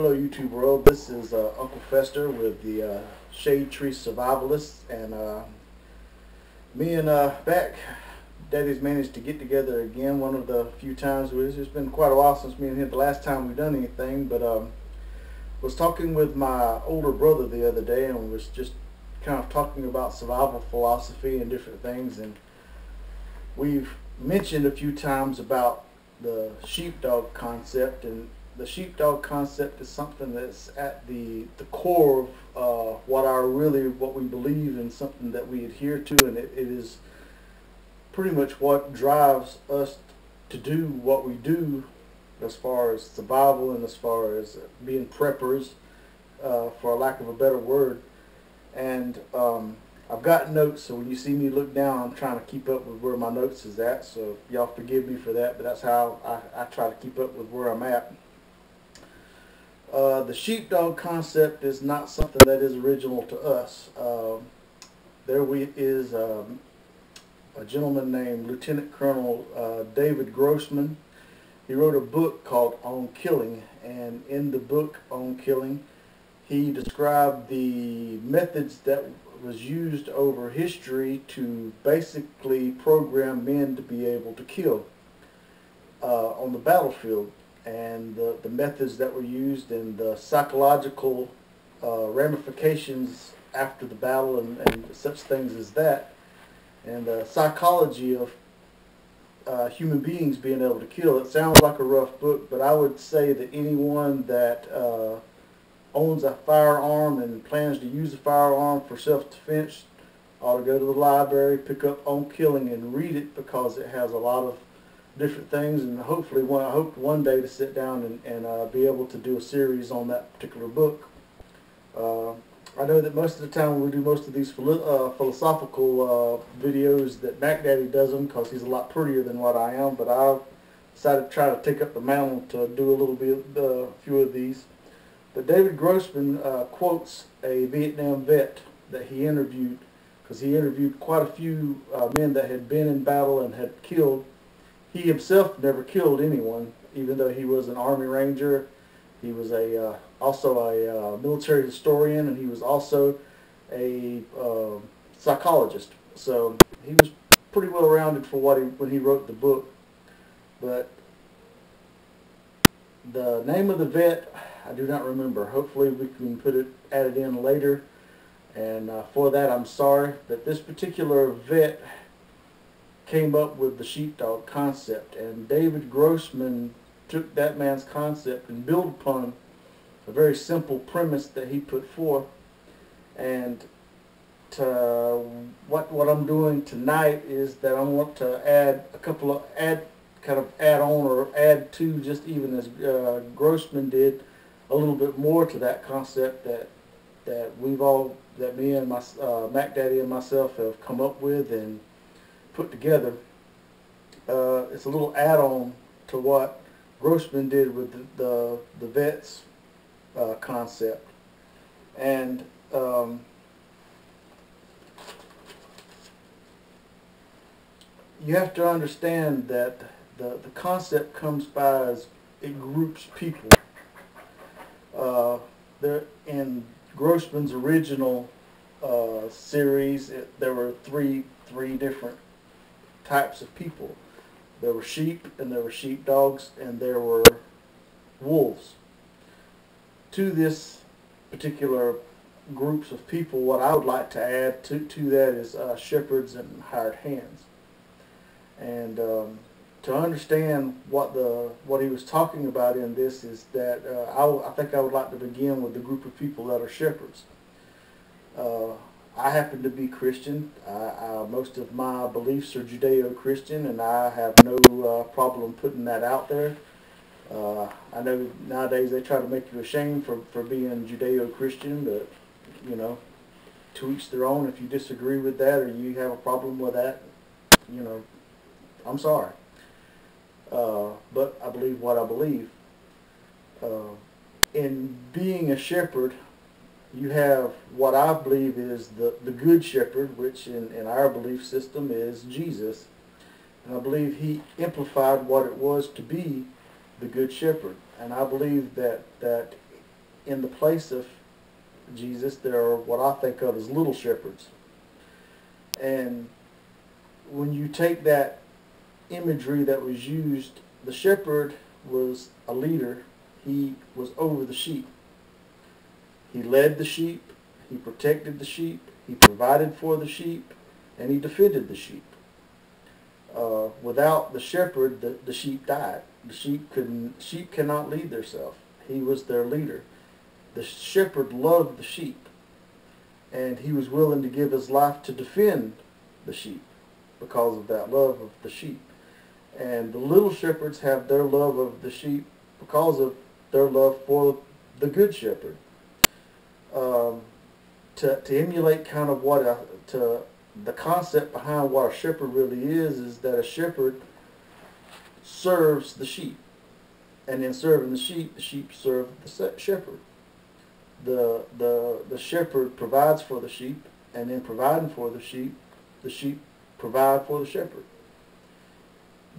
Hello YouTube world, this is Uncle Fester with the Shade Tree Survivalists, and me and back, Daddy's managed to get together again one of the few times. It's been quite a while since me and him, the last time we've done anything, but was talking with my older brother the other day, and was just kind of talking about survival philosophy and different things, and we've mentioned a few times about the sheepdog concept, and the sheepdog concept is something that's at the core of what we believe, and something that we adhere to, and it is pretty much what drives us to do what we do as far as survival and as far as being preppers, for lack of a better word. And I've got notes, so when you see me look down, I'm trying to keep up with where my notes is at, so y'all forgive me for that, but that's how I try to keep up with where I'm at. The sheepdog concept is not something that is original to us. There is a gentleman named Lieutenant Colonel David Grossman. He wrote a book called On Killing, and in the book On Killing, he described the methods that was used over history to basically program men to be able to kill on the battlefield, and the methods that were used, and the psychological ramifications after the battle, and such things as that, and the psychology of human beings being able to kill. It sounds like a rough book, but I would say that anyone that owns a firearm and plans to use a firearm for self-defense ought to go to the library, pick up On Killing, and read it, because it has a lot of different things, and hopefully I hope one day to sit down and be able to do a series on that particular book. I know that most of the time when we do most of these philosophical videos, that Mac Daddy does them because he's a lot prettier than what I am, but I decided to try to take up the mantle to do a little bit, a few of these. But David Grossman quotes a Vietnam vet that he interviewed, because he interviewed quite a few men that had been in battle and had killed. He himself never killed anyone, even though he was an Army Ranger. He was also a military historian, and he was also a psychologist. So he was pretty well rounded for when he wrote the book. But the name of the vet, I do not remember. Hopefully we can add it in later. And for that, I'm sorry. But this particular vet came up with the sheepdog concept, and David Grossman took that man's concept and built upon a very simple premise that he put forth. And what I'm doing tonight is that I want to add a couple of add on or add to, just even as Grossman did, a little bit more to that concept that me and my Mac Daddy and myself have come up with and put together. It's a little add-on to what Grossman did with the vet's concept. And you have to understand that the concept comes by as it groups people. In Grossman's original series, there were three different types of people. There were sheep, and there were sheepdogs, and there were wolves. To this particular groups of people, what I would like to add to that is shepherds and hired hands. And to understand what he was talking about in this is that I think I would like to begin with the group of people that are shepherds. I happen to be Christian. Most of my beliefs are Judeo-Christian, and I have no problem putting that out there. I know nowadays they try to make you ashamed for being Judeo-Christian, but you know, to each their own. If you disagree with that, or you have a problem with that, you know, I'm sorry. But I believe what I believe. In being a shepherd, you have what I believe is the good shepherd, which in our belief system is Jesus. And I believe he amplified what it was to be the good shepherd. And I believe that in the place of Jesus, there are what I think of as little shepherds. And when you take that imagery that was used, the shepherd was a leader. He was over the sheep. He led the sheep, he protected the sheep, he provided for the sheep, and he defended the sheep. Without the shepherd, the sheep died. The sheep cannot lead themselves. He was their leader. The shepherd loved the sheep, and he was willing to give his life to defend the sheep because of that love of the sheep. And the little shepherds have their love of the sheep because of their love for the good shepherd. To emulate kind of the concept behind what a shepherd really is that a shepherd serves the sheep. And in serving the sheep serve the shepherd. The shepherd provides for the sheep, and in providing for the sheep provide for the shepherd.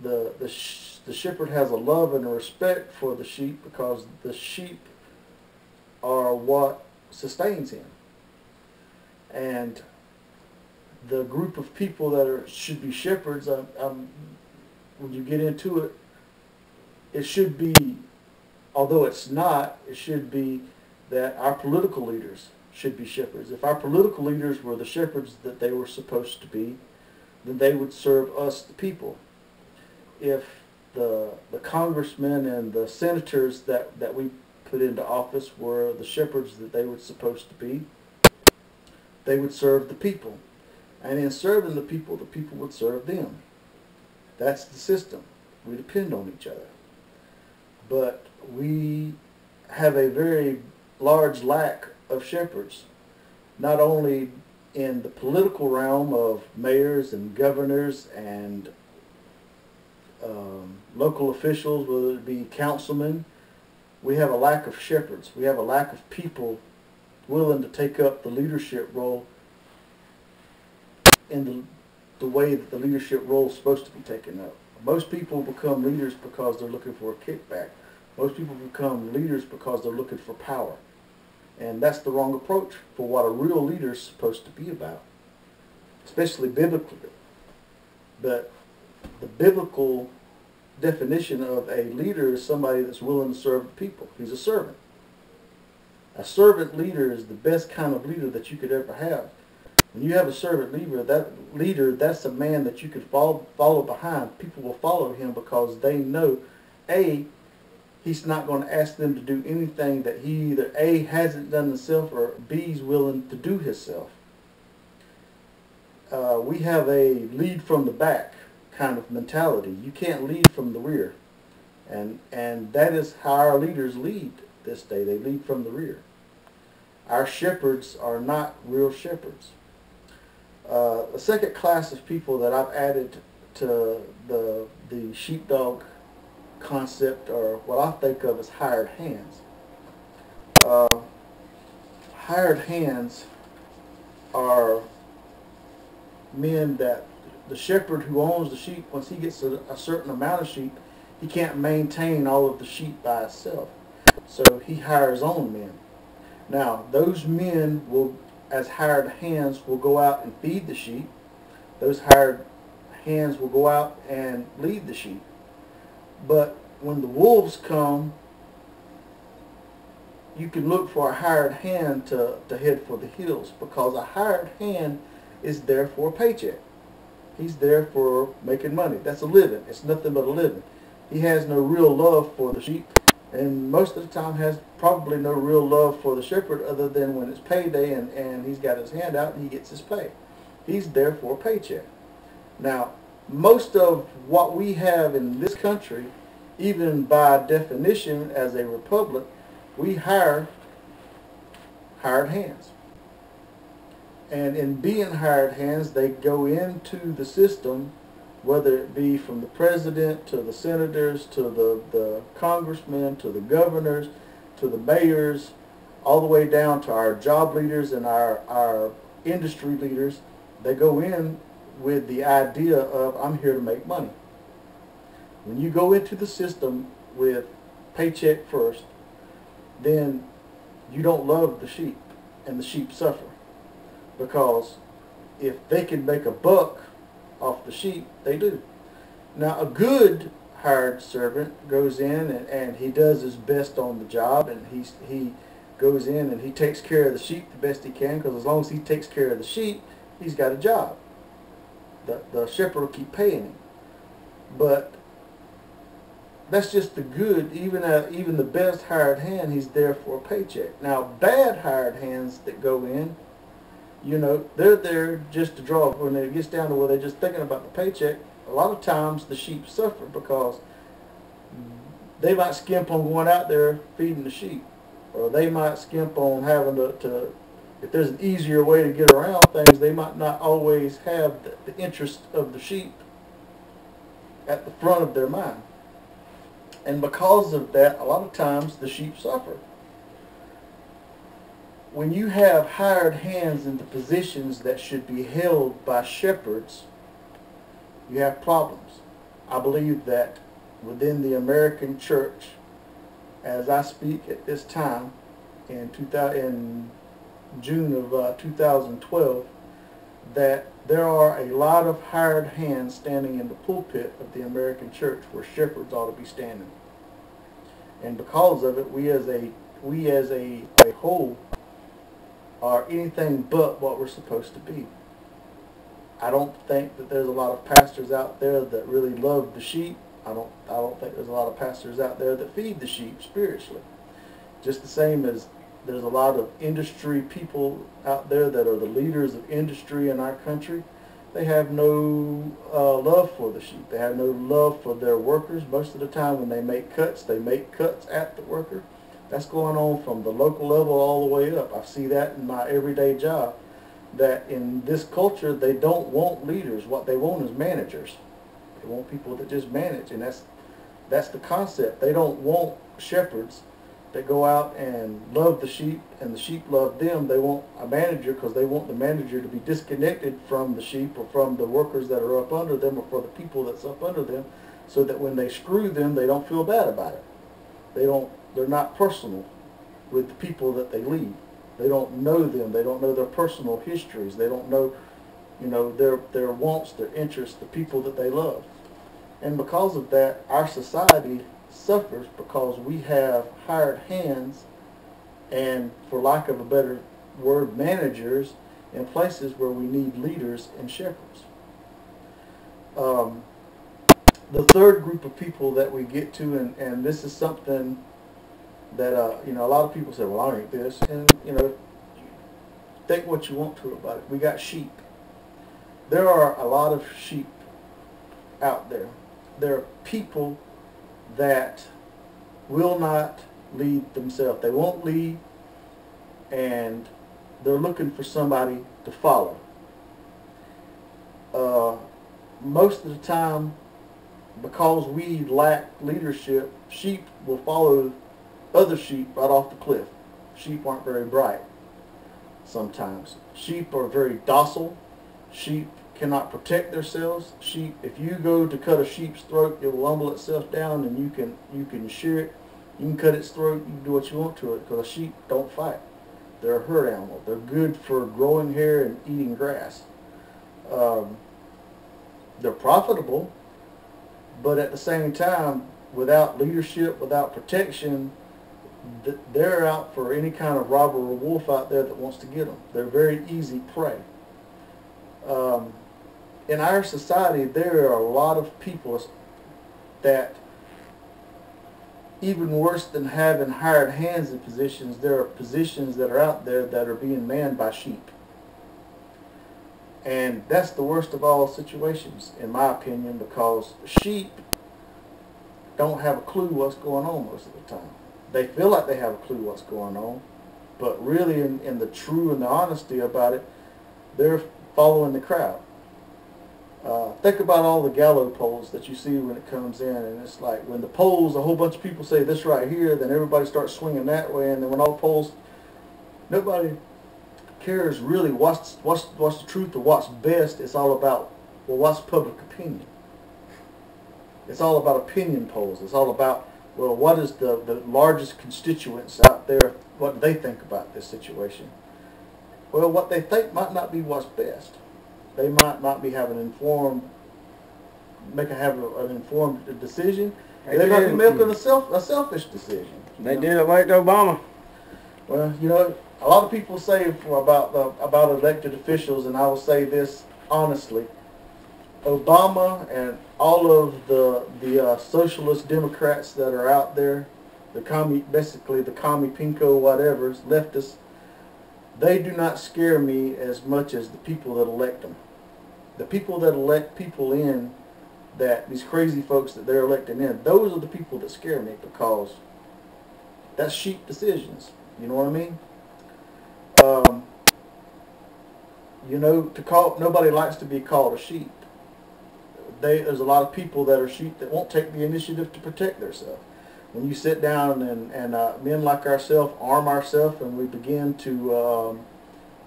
The shepherd has a love and a respect for the sheep because the sheep are what sustains him. And the group of people that should be shepherds, when you get into it, it should be, although it's not, it should be that our political leaders should be shepherds. If our political leaders were the shepherds that they were supposed to be, then they would serve us, the people. If the congressmen and the senators that we put into office were the shepherds that they were supposed to be, they would serve the people. And in serving the people would serve them. That's the system. We depend on each other. But we have a very large lack of shepherds, not only in the political realm of mayors and governors and local officials, whether it be councilmen. We have a lack of shepherds. We have a lack of people willing to take up the leadership role in the way that the leadership role is supposed to be taken up. Most people become leaders because they're looking for a kickback. Most people become leaders because they're looking for power. And that's the wrong approach for what a real leader is supposed to be about, especially biblically. But the biblical definition of a leader is somebody that's willing to serve the people. He's a servant. A servant leader is the best kind of leader that you could ever have. When you have a servant leader, that's a man that you could follow behind. People will follow him because they know, A, he's not going to ask them to do anything that he either A, hasn't done himself, or B, is willing to do himself. We have a lead from the back kind of mentality. You can't lead from the rear. And that is how our leaders lead this day. They lead from the rear. Our shepherds are not real shepherds. The second class of people that I've added to the sheepdog concept are what I think of as hired hands. Hired hands are men that the shepherd who owns the sheep, once he gets a certain amount of sheep, he can't maintain all of the sheep by himself. So he hires on men. Now, those men will, as hired hands, will go out and feed the sheep. Those hired hands will go out and lead the sheep. But when the wolves come, you can look for a hired hand to head for the hills, because a hired hand is there for a paycheck. He's there for making money. That's a living. It's nothing but a living. He has no real love for the sheep, and most of the time has probably no real love for the shepherd other than when it's payday and he's got his hand out and he gets his pay. He's there for a paycheck. Now, most of what we have in this country, even by definition as a republic, we hire hired hands. And in being hired hands, they go into the system, whether it be from the president to the senators to the congressmen to the governors to the mayors, all the way down to our job leaders and our industry leaders. They go in with the idea of, I'm here to make money. When you go into the system with paycheck first, then you don't love the sheep, and the sheep suffer. Because if they can make a buck off the sheep, they do. Now, a good hired servant goes in and he does his best on the job, and he goes in and he takes care of the sheep the best he can, because as long as he takes care of the sheep, he's got a job. The shepherd will keep paying him. But that's just the good. Even the best hired hand, he's there for a paycheck. Now, bad hired hands that go in, they're there just to draw. When it gets down to where they're just thinking about the paycheck, a lot of times the sheep suffer because they might skimp on going out there feeding the sheep, or they might skimp on having to if there's an easier way to get around things, they might not always have the interest of the sheep at the front of their mind. And because of that, a lot of times the sheep suffer. When you have hired hands in the positions that should be held by shepherds, you have problems. I believe that within the American church, as I speak at this time, in June of 2012, that there are a lot of hired hands standing in the pulpit of the American church where shepherds ought to be standing. And because of it, we as a whole are anything but what we're supposed to be. I don't think that there's a lot of pastors out there that really love the sheep. I don't think there's a lot of pastors out there that feed the sheep spiritually. Just the same as there's a lot of industry people out there that are the leaders of industry in our country. They have no love for the sheep. They have no love for their workers. Most of the time when they make cuts at the worker. That's going on from the local level all the way up. I see that in my everyday job, that in this culture they don't want leaders. What they want is managers. They want people that just manage, and that's the concept. They don't want shepherds that go out and love the sheep and the sheep love them. They want a manager because they want the manager to be disconnected from the sheep or from the workers that are up under them or for the people that's up under them, so that when they screw them, they don't feel bad about it. They're not personal with the people that they lead. They don't know them. They don't know their personal histories. They don't know, their wants, their interests, the people that they love. And because of that, our society suffers because we have hired hands and, for lack of a better word, managers in places where we need leaders and shepherds. The third group of people that we get to, and this is something that a lot of people say, well, I ain't this, and think what you want to about it. We got sheep. There are a lot of sheep out there. There are people that will not lead themselves. They won't lead, and they're looking for somebody to follow. Most of the time, because we lack leadership, sheep will follow other sheep right off the cliff. Sheep aren't very bright sometimes. Sheep are very docile. Sheep cannot protect themselves. Sheep, if you go to cut a sheep's throat, it will humble itself down, and you can shear it. You can cut its throat. You can do what you want to it, because sheep don't fight. They're a herd animal. They're good for growing hair and eating grass. They're profitable, but at the same time, without leadership, without protection, they're out for any kind of robber or wolf out there that wants to get them. They're very easy prey. In our society, there are a lot of people that, even worse than having hired hands in positions, there are positions that are out there that are being manned by sheep. And that's the worst of all situations, in my opinion, because sheep don't have a clue what's going on most of the time. They feel like they have a clue what's going on, but really in the true and the honesty about it, they're following the crowd. Think about all the gallows poles that you see when it comes in, and it's like when the poles, a whole bunch of people say this right here, then everybody starts swinging that way, and then when all the poles, nobody cares really what's the truth or what's best. It's all about, well, what's public opinion. It's all about opinion polls. It's all about, well, what is the largest constituents out there what do they think about this situation? Well, what they think might not be what's best. They might not be having an informed decision. They might be making a selfish decision. They did elect Obama. Well, a lot of people say about elected officials, and I will say this honestly: Obama and all of the socialist Democrats that are out there, basically the commie pinko whatever leftists, they do not scare me as much as the people that elect them. The people that elect people in, that these crazy folks that they're electing in, those are the people that scare me, because that's sheep decisions. You know what I mean? Nobody likes to be called a sheep. There's a lot of people that are sheep that won't take the initiative to protect themselves. When you sit down and men like ourselves arm ourselves and we begin to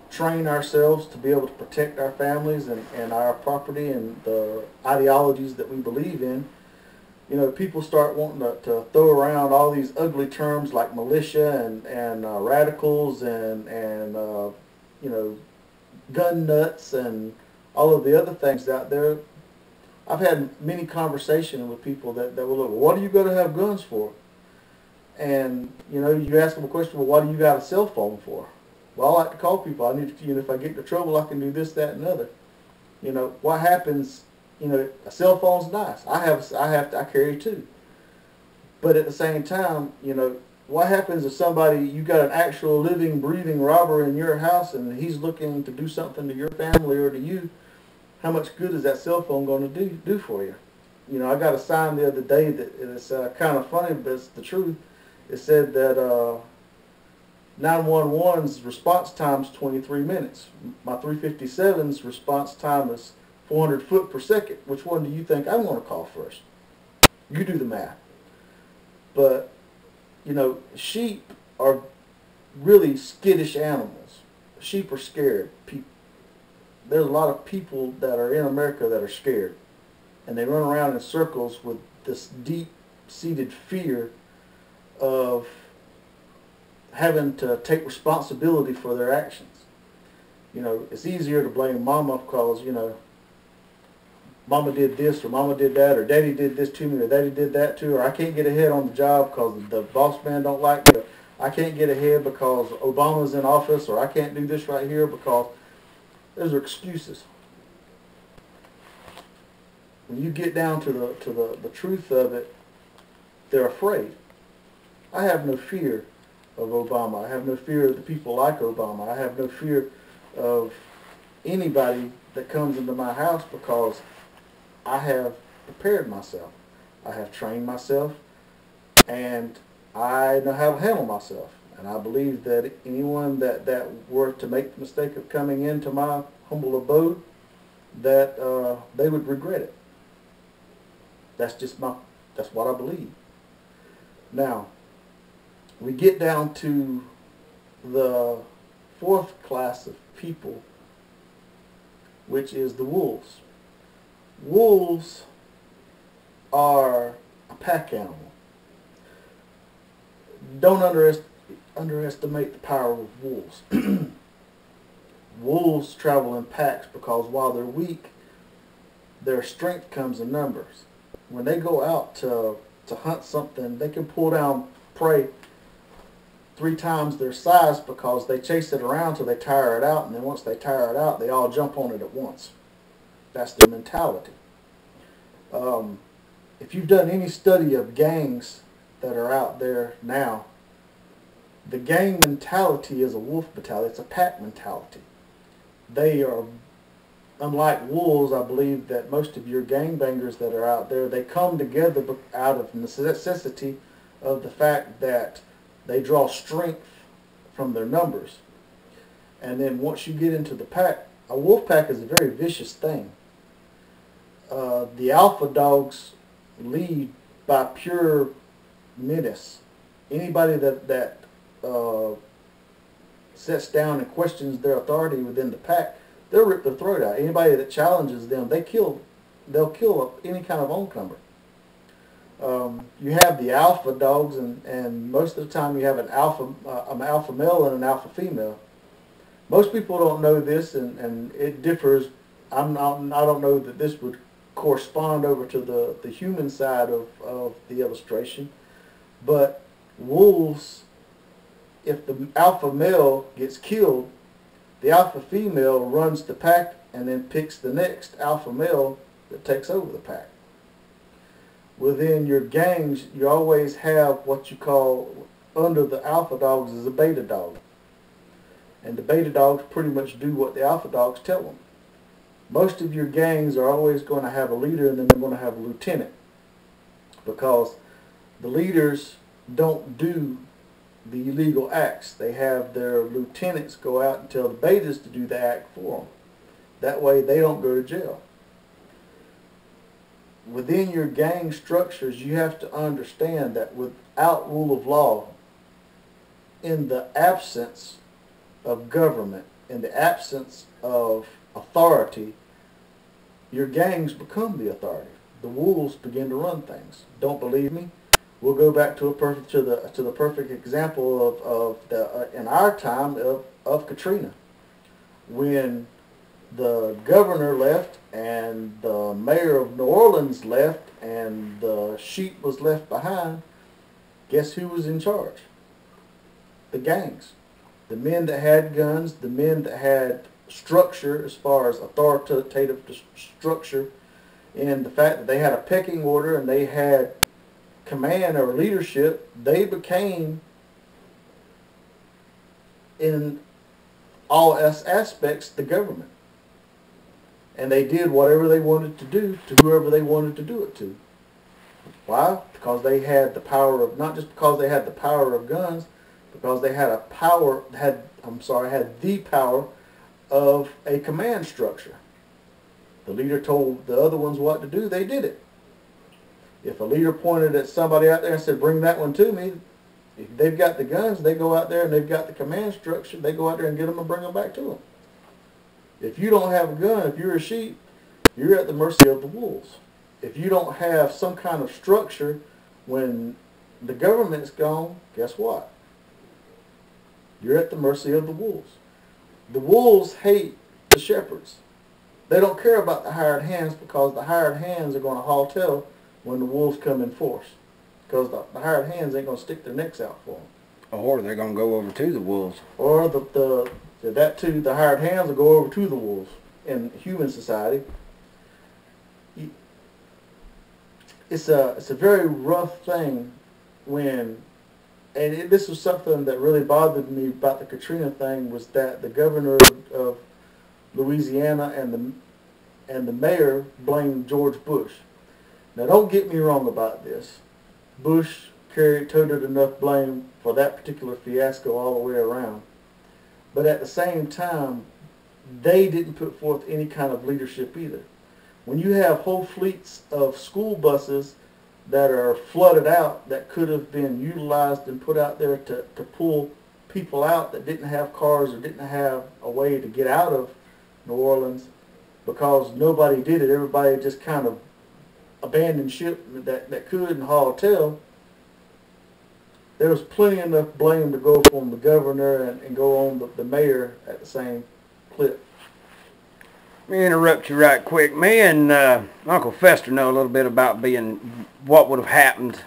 train ourselves to be able to protect our families and our property and the ideologies that we believe in, people start wanting to throw around all these ugly terms like militia and radicals and gun nuts and all of the other things out there. I've had many conversations with people that will look, what are you going to have guns for? And, you ask them a question, well, what do you got a cell phone for? Well, I like to call people. I need to, if I get into trouble, I can do this, that, and other. What happens, a cell phone's nice. I carry two. But at the same time, what happens if you got an actual living, breathing robber in your house and he's looking to do something to your family or to you? How much good is that cell phone going to do for you? I got a sign the other day that it's kind of funny, but it's the truth. It said that 911's response time is 23 minutes. My 357's response time is 400 foot per second. Which one do you think I'm going to call first? You do the math. But, sheep are really skittish animals. Sheep are scared. There's a lot of people that are in America that are scared. And they run around in circles with this deep-seated fear of having to take responsibility for their actions. It's easier to blame mama because, mama did this or mama did that or daddy did this to me or daddy did that to her. I can't get ahead on the job because the boss man don't like me. I can't get ahead because Obama's in office, or I can't do this right here because those are excuses. When you get down to the truth of it, they're afraid. I have no fear of Obama. I have no fear of the people like Obama. I have no fear of anybody that comes into my house because I have prepared myself. I have trained myself, and I know how to handle myself. And I believe that anyone that were to make the mistake of coming into my humble abode, that they would regret it. That's what I believe. Now, we get down to the fourth class of people, which is the wolves. Wolves are a pack animal. Don't underestimate the power of wolves. Wolves travel in packs because while they're weak, their strength comes in numbers. When they go out to hunt something, they can pull down prey 3 times their size because they chase it around till they tire it out, and then once they tire it out, they all jump on it at once. That's their mentality. If you've done any study of gangs that are out there now, the gang mentality is a wolf mentality. It's a pack mentality. They are, unlike wolves, I believe that most of your gangbangers that are out there, they come together out of necessity of the fact that they draw strength from their numbers. And then once you get into the pack, a wolf pack is a very vicious thing. The alpha dogs lead by pure menace. Anybody that sits down and questions their authority within the pack, they'll rip their throat out. Anybody that challenges them, they'll kill any kind of oncomer. You have the alpha dogs, and most of the time you have an alpha male and an alpha female. Most people don't know this, and it differs. I don't know that this would correspond over to the human side of the illustration, but wolves, if the alpha male gets killed, the alpha female runs the pack and then picks the next alpha male that takes over the pack. Within your gangs, you always have what you call, under the alpha dogs, is a beta dog. And the beta dogs pretty much do what the alpha dogs tell them. Most of your gangs are always going to have a leader, and then they're going to have a lieutenant, because the leaders don't do the illegal acts. They have their lieutenants go out and tell the betas to do the act for them. That way they don't go to jail. Within your gang structures, you have to understand that without rule of law, in the absence of government, in the absence of authority, your gangs become the authority. The wolves begin to run things. Don't believe me? We'll go back to the perfect example of in our time of Katrina, when the governor left and the mayor of New Orleans left and the sheep was left behind. Guess who was in charge? The gangs. The men that had guns, the men that had structure as far as authoritative structure, and the fact that they had a pecking order and they had command or leadership, they became, in all aspects, the government. And they did whatever they wanted to do to whoever they wanted to do it to. Why? Because they had the power of, not just because they had the power of guns, because they had the power of a command structure. The leader told the other ones what to do, they did it. If a leader pointed at somebody out there and said, bring that one to me, if they've got the guns, they go out there and they've got the command structure, they go out there and get them and bring them back to them. If you don't have a gun, if you're a sheep, you're at the mercy of the wolves. If you don't have some kind of structure, when the government's gone, guess what? You're at the mercy of the wolves. The wolves hate the shepherds. They don't care about the hired hands, because the hired hands are going to haul tail when the wolves come in force. Because the hired hands ain't going to stick their necks out for them. Or they're going to go over to the wolves. Or that too, the hired hands will go over to the wolves in human society. It's a very rough thing when, and this was something that really bothered me about the Katrina thing, was that the governor of Louisiana and the mayor blamed George Bush. Now don't get me wrong about this. Bush toted enough blame for that particular fiasco all the way around. But at the same time, they didn't put forth any kind of leadership either. When you have whole fleets of school buses that are flooded out, that could have been utilized and put out there to pull people out that didn't have cars or didn't have a way to get out of New Orleans, because nobody did it, everybody just kind of abandoned ship that could and haul tail, there was plenty enough blame to go from the governor and go on the mayor at the same clip. Let me interrupt you right quick. Me and Uncle Fester know a little bit about what would have happened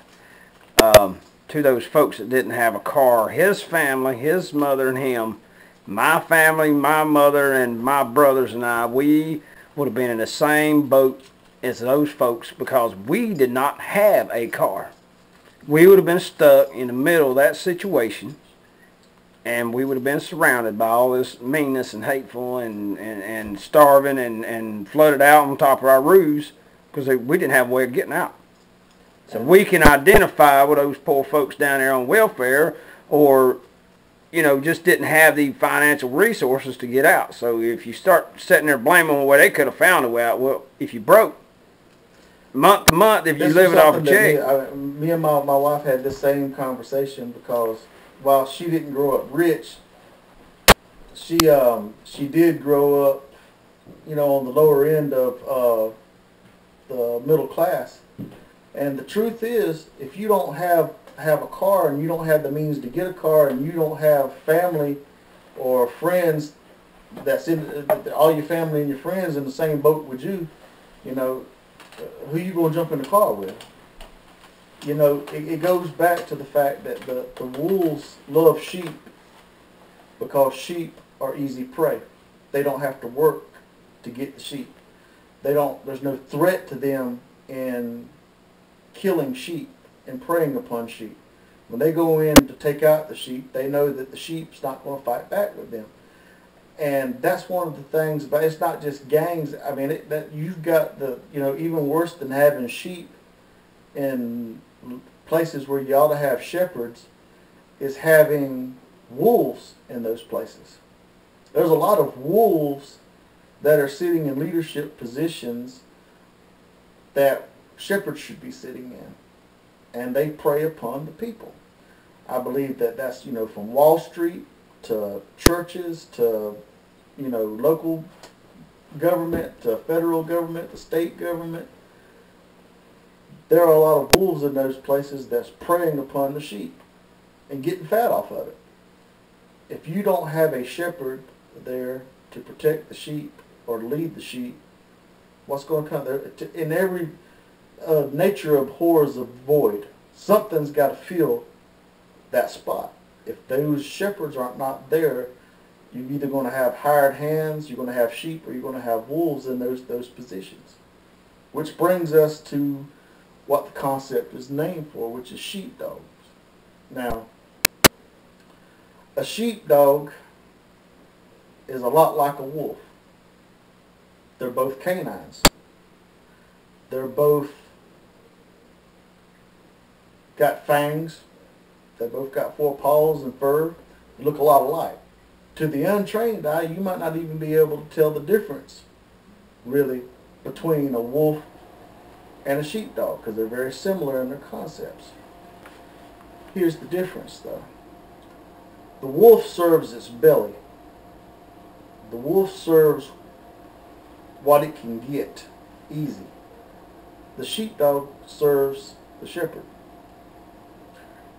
to those folks that didn't have a car. His family, his mother and him, my family, my mother and my brothers and I, we would have been in the same boat as those folks, because we did not have a car. We would have been stuck in the middle of that situation, and we would have been surrounded by all this meanness and hateful and starving and flooded out on top of our roofs, because we didn't have a way of getting out. So we can identify with those poor folks down there on welfare, or just didn't have the financial resources to get out. So if you start sitting there blaming them where they could have found a way out, well, if you broke month to month, if you live it off a check. Me and my wife had this same conversation, because while she didn't grow up rich, she did grow up, on the lower end of the middle class. And the truth is, if you don't have a car, and you don't have the means to get a car, and you don't have family or friends that's in all your family and your friends in the same boat with you, you know, who you gonna jump in the car with? You know, it goes back to the fact that the wolves love sheep because sheep are easy prey. They don't have to work to get the sheep. There's no threat to them in killing sheep and preying upon sheep. When they go in to take out the sheep, they know that the sheep's not going to fight back with them. And that's one of the things, but it's not just gangs. I mean, that you've got even worse than having sheep in places where you ought to have shepherds is having wolves in those places. There's a lot of wolves that are sitting in leadership positions that shepherds should be sitting in, and they prey upon the people. I believe that's from Wall Street to churches to local government to federal government to state government. There are a lot of wolves in those places that's preying upon the sheep and getting fat off of it. If you don't have a shepherd there to protect the sheep or to lead the sheep, what's going to come there? In every nature abhors a void. Something's got to fill that spot. If those shepherds are not there, you're either going to have hired hands, you're going to have sheep, or you're going to have wolves in those positions. Which brings us to what the concept is named for, which is sheepdogs. Now, a sheepdog is a lot like a wolf. They're both canines. They're both got fangs. They both got 4 paws and fur. They look a lot alike. To the untrained eye, you might not even be able to tell the difference, really, between a wolf and a sheepdog, because they're very similar in their concepts. Here's the difference, though. The wolf serves its belly. The wolf serves what it can get, easy. The sheepdog serves the shepherd.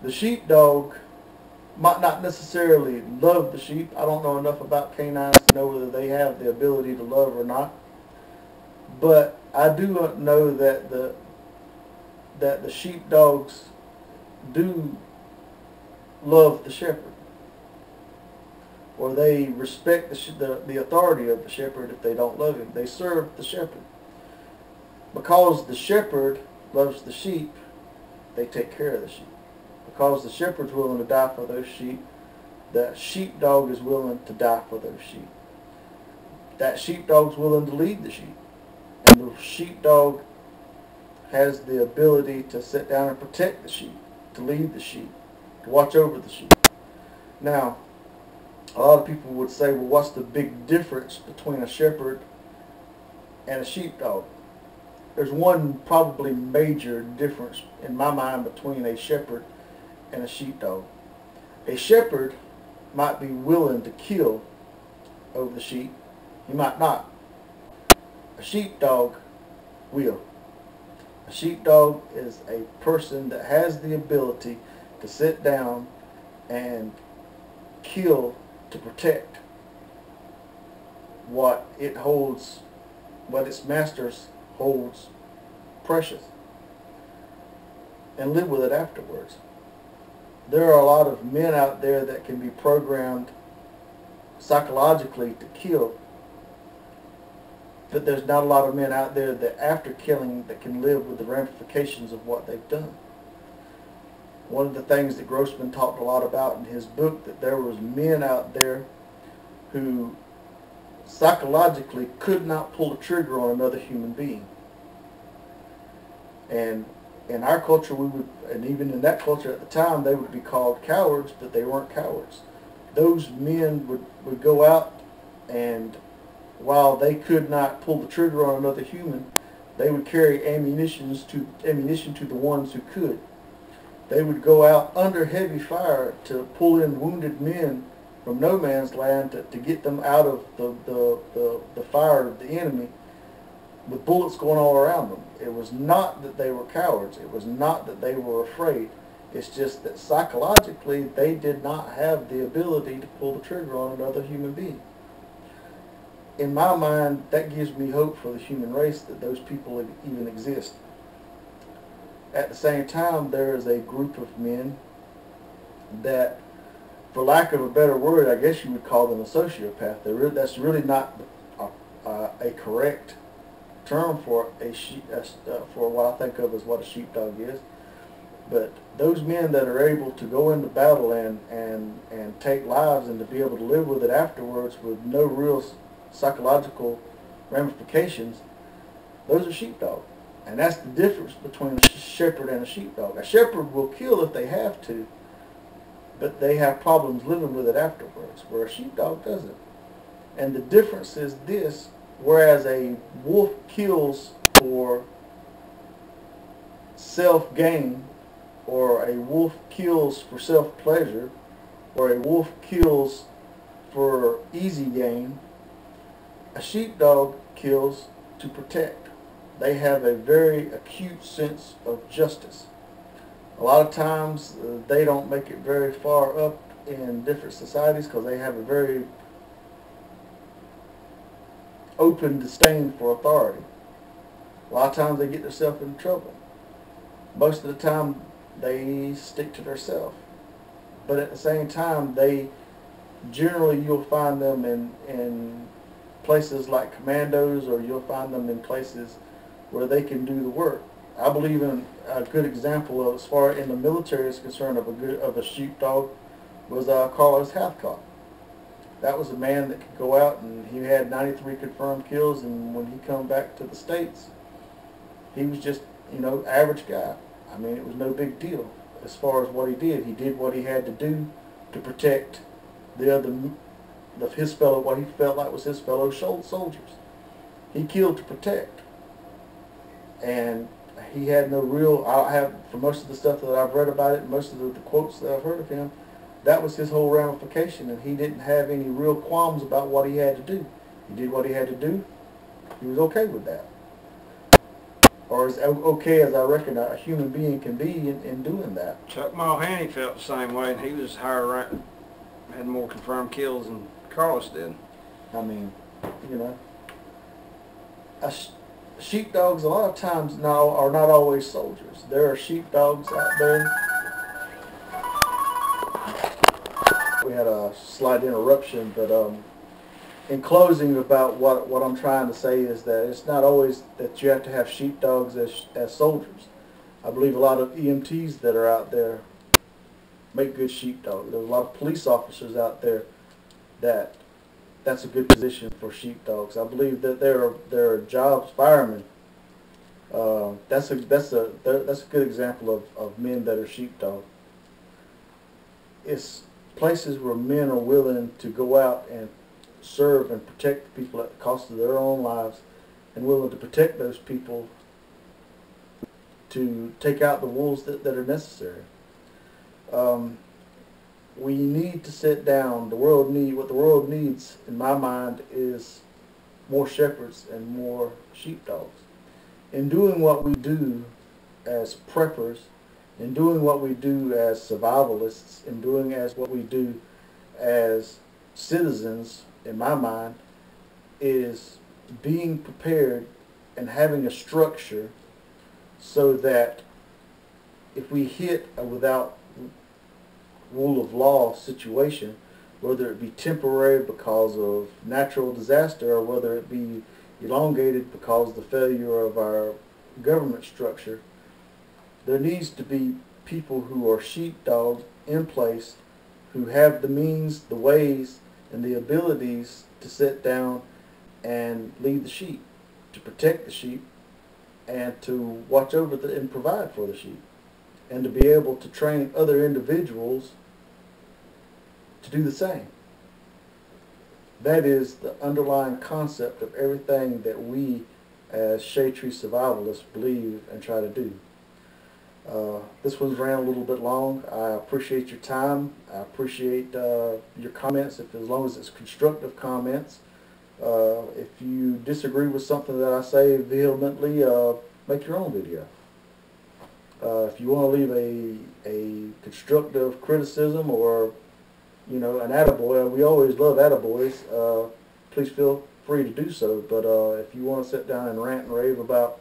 The sheepdog might not necessarily love the sheep. I don't know enough about canines to know whether they have the ability to love or not. But I do know that the sheepdogs do love the shepherd, or they respect the authority of the shepherd. If they don't love him, they serve the shepherd. Because the shepherd loves the sheep, they take care of the sheep. Because the shepherd's willing to die for those sheep, the sheepdog is willing to die for those sheep. That sheepdog's willing to lead the sheep. And the sheepdog has the ability to sit down and protect the sheep, to lead the sheep, to watch over the sheep. Now, a lot of people would say, well, what's the big difference between a shepherd and a sheepdog? There's one probably major difference in my mind between a shepherd and a sheepdog. A shepherd might be willing to kill over the sheep. He might not. A sheepdog will. A sheepdog is a person that has the ability to sit down and kill to protect what it holds, what its masters holds precious, and live with it afterwards. There are a lot of men out there that can be programmed psychologically to kill, but there's not a lot of men out there that after killing that can live with the ramifications of what they've done. One of the things that Grossman talked a lot about in his book, that there was men out there who psychologically could not pull a trigger on another human being. And in our culture, we would, and even in that culture at the time, they would be called cowards, but they weren't cowards. Those men would go out, and while they could not pull the trigger on another human, they would carry ammunition to the ones who could. They would go out under heavy fire to pull in wounded men from no man's land to get them out of the fire of the enemy, with bullets going all around them. It was not that they were cowards. It was not that they were afraid. It's just that psychologically they did not have the ability to pull the trigger on another human being. In my mind, that gives me hope for the human race that those people even exist. At the same time, there is a group of men that, for lack of a better word, I guess you would call them a sociopath. That's really not a correct term for for what I think of as what a sheepdog is. But those men that are able to go into battle and take lives and to be able to live with it afterwards with no real psychological ramifications, those are sheepdog. And that's the difference between a shepherd and a sheepdog. A shepherd will kill if they have to, but they have problems living with it afterwards, where a sheepdog doesn't. And the difference is this: whereas a wolf kills for self-gain, or a wolf kills for self-pleasure, or a wolf kills for easy gain, a sheepdog kills to protect. They have a very acute sense of justice. A lot of times they don't make it very far up in different societies because they have a very open disdain for authority. A lot of times they get themselves in trouble. Most of the time they stick to themselves. But at the same time, generally you'll find them in places like commandos, or you'll find them in places where they can do the work. I believe in a good example of, as far in the military is concerned, of a sheepdog was Carlos Hathcock. That was a man that could go out, and he had 93 confirmed kills, and when he come back to the States, he was just, average guy. I mean, it was no big deal as far as what he did. He did what he had to do to protect what he felt like was his fellow soldiers. He killed to protect. And he had no real, for most of the stuff that I've read about it, most of the quotes that I've heard of him, that was his whole ramification, and he didn't have any real qualms about what he had to do. He did what he had to do. He was okay with that. Or as okay as I reckon a human being can be in doing that. Chuck Mulhaney felt the same way, and he was higher ranked, had more confirmed kills than Carlos did. I mean, sheepdogs a lot of times now are not always soldiers. There are sheepdogs out there. We had a slight interruption, but in closing, about what I'm trying to say is that it's not always that you have to have sheepdogs as soldiers. I believe a lot of EMTs that are out there make good sheepdogs. There's a lot of police officers out there that's a good position for sheepdogs. I believe that there are jobs, firemen. That's a good example of men that are sheepdog. It's places where men are willing to go out and serve and protect the people at the cost of their own lives, and willing to protect those people to take out the wolves that are necessary. We need to sit down. What the world needs, in my mind, is more shepherds and more sheepdogs. In doing what we do as preppers, in doing what we do as survivalists, in doing what we do as citizens, in my mind, is being prepared and having a structure so that if we hit a without rule of law situation, whether it be temporary because of natural disaster or whether it be elongated because of the failure of our government structure, there needs to be people who are sheepdogs in place, who have the means, the ways, and the abilities to sit down and lead the sheep, to protect the sheep, and to watch over and provide for the sheep, and to be able to train other individuals to do the same. That is the underlying concept of everything that we as shade tree survivalists believe and try to do. This one's ran a little bit long. I appreciate your time. I appreciate your comments, as long as it's constructive comments. If you disagree with something that I say vehemently, make your own video. If you want to leave a constructive criticism or, you know, an attaboy, we always love attaboys, please feel free to do so. But if you want to sit down and rant and rave about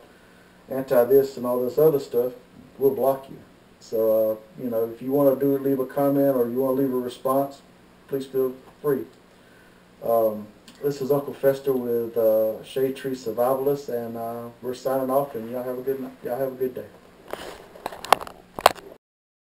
anti-this and all this other stuff, we'll block you. So, you know, if you want to leave a comment or you want to leave a response, please feel free. This is Uncle Fester with Shade Tree Survivalists, and we're signing off, and y'all have a good night. Y'all have a good day.